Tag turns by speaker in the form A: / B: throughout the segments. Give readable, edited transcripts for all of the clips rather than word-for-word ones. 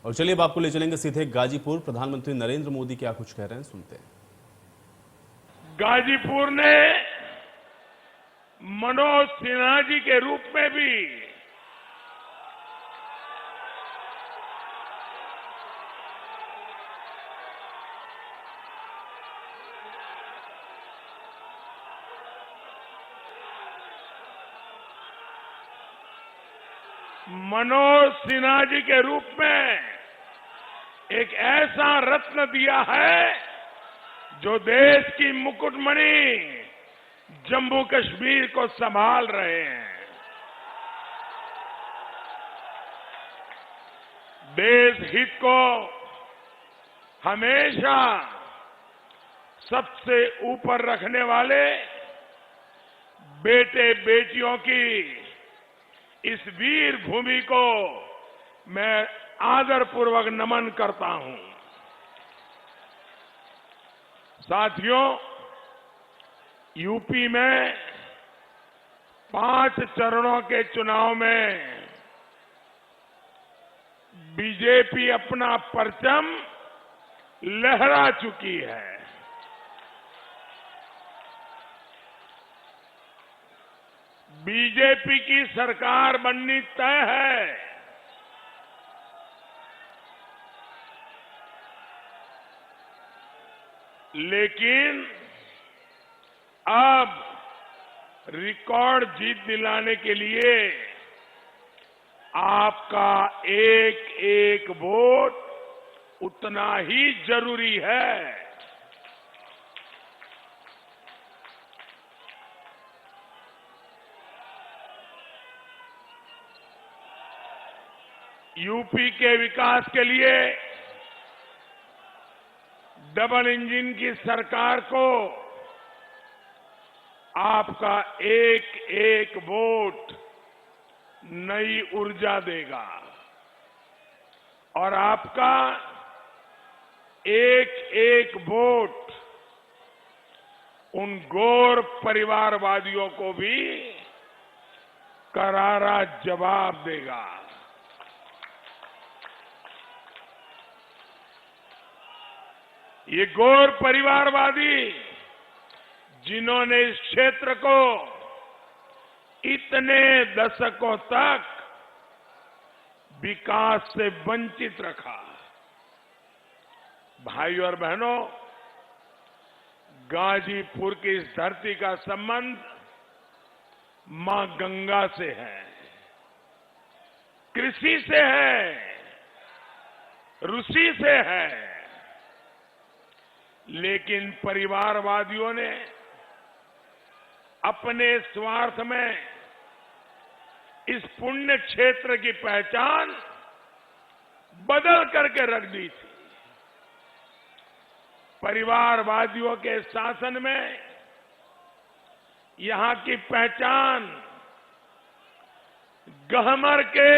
A: और चलिए अब आपको ले चलेंगे सीधे गाजीपुर। प्रधानमंत्री नरेंद्र मोदी क्या कुछ कह रहे हैं, सुनते हैं।
B: गाजीपुर ने मनोज सिन्हा जी के रूप में भी एक ऐसा रत्न दिया है जो देश की मुकुटमणि जम्मू कश्मीर को संभाल रहे हैं। देश हित को हमेशा सबसे ऊपर रखने वाले बेटे बेटियों की इस वीर भूमि को मैं आदरपूर्वक नमन करता हूं। साथियों, यूपी में 5 चरणों के चुनाव में बीजेपी अपना परचम लहरा चुकी है। बीजेपी की सरकार बननी तय है। लेकिन अब रिकॉर्ड जीत दिलाने के लिए आपका एक एक वोट उतना ही जरूरी है। यूपी के विकास के लिए डबल इंजन की सरकार को आपका एक एक वोट नई ऊर्जा देगा और आपका एक एक वोट उन गौर परिवारवादियों को भी करारा जवाब देगा। ये गौर परिवारवादी जिन्होंने इस क्षेत्र को इतने दशकों तक विकास से वंचित रखा। भाइयों और बहनों, गाजीपुर की इस धरती का संबंध मां गंगा से है, कृषि से है, ऋषि से है। लेकिन परिवारवादियों ने अपने स्वार्थ में इस पुण्य क्षेत्र की पहचान बदल करके रख दी थी। परिवारवादियों के शासन में यहां की पहचान गहमर के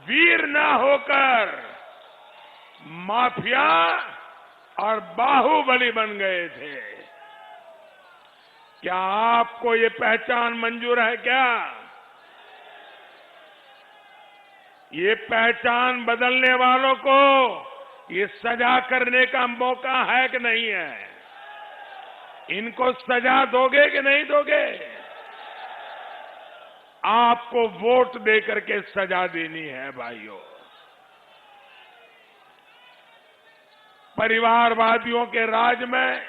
B: वीर ना होकर माफिया और बाहुबली बन गए थे। क्या आपको ये पहचान मंजूर है? क्या ये पहचान बदलने वालों को ये सजा करने का मौका है कि नहीं है? इनको सजा दोगे कि नहीं दोगे? आपको वोट देकर के सजा देनी है भाइयों। परिवारवादियों के राज में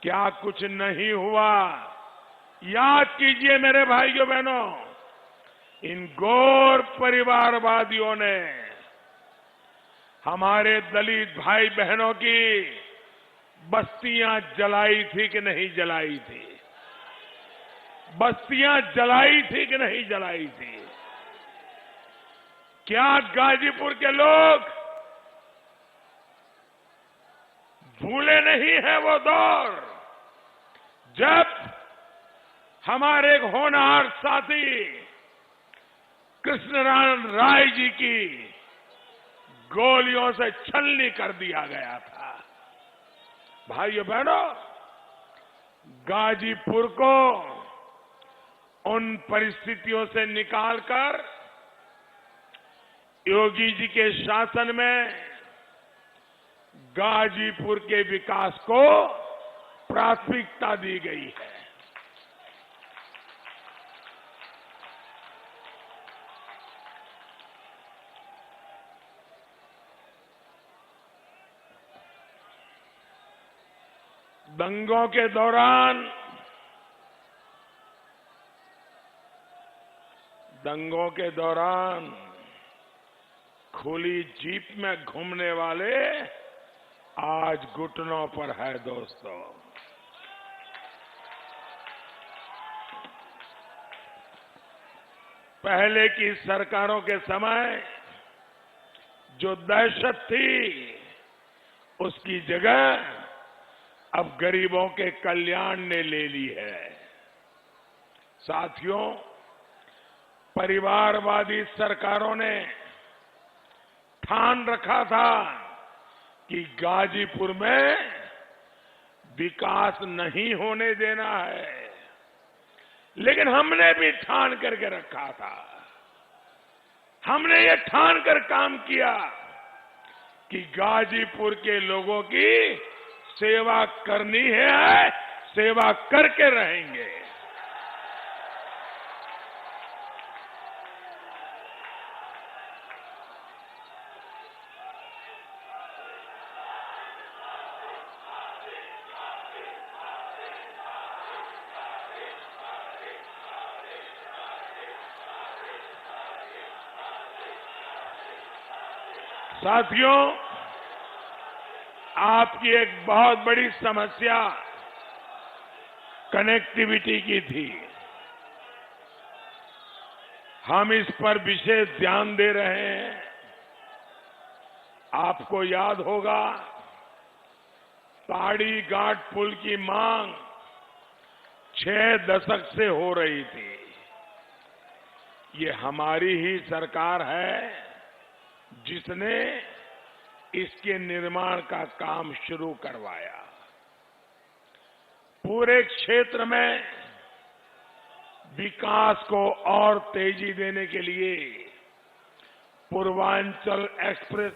B: क्या कुछ नहीं हुआ? याद कीजिए मेरे भाइयों बहनों, इन गौर परिवारवादियों ने हमारे दलित भाई बहनों की बस्तियां जलाई थी कि नहीं जलाई थी? बस्तियां जलाई थी कि नहीं जलाई थी? क्या गाजीपुर के लोग भूले नहीं है वो दौर जब हमारे होनहार साथी कृष्णनारायण राय जी की गोलियों से छलनी कर दिया गया था? भाइयों बहनों, गाजीपुर को उन परिस्थितियों से निकालकर योगी जी के शासन में गाजीपुर के विकास को प्राथमिकता दी गई है। दंगों के दौरान खुली जीप में घूमने वाले आज घुटनों पर है दोस्तों। पहले की सरकारों के समय जो दहशत थी उसकी जगह अब गरीबों के कल्याण ने ले ली है। साथियों, परिवारवादी सरकारों ने ठान रखा था कि गाजीपुर में विकास नहीं होने देना है, लेकिन हमने भी ठान करके रखा था। हमने ये ठान कर काम किया कि गाजीपुर के लोगों की सेवा करनी है, सेवा करके रहेंगे। साथियों, आपकी एक बहुत बड़ी समस्या कनेक्टिविटी की थी। हम इस पर विशेष ध्यान दे रहे हैं। आपको याद होगा, पहाड़ी घाट पुल की मांग 6 दशक से हो रही थी। ये हमारी ही सरकार है जिसने इसके निर्माण का काम शुरू करवाया। पूरे क्षेत्र में विकास को और तेजी देने के लिए पूर्वांचल एक्सप्रेस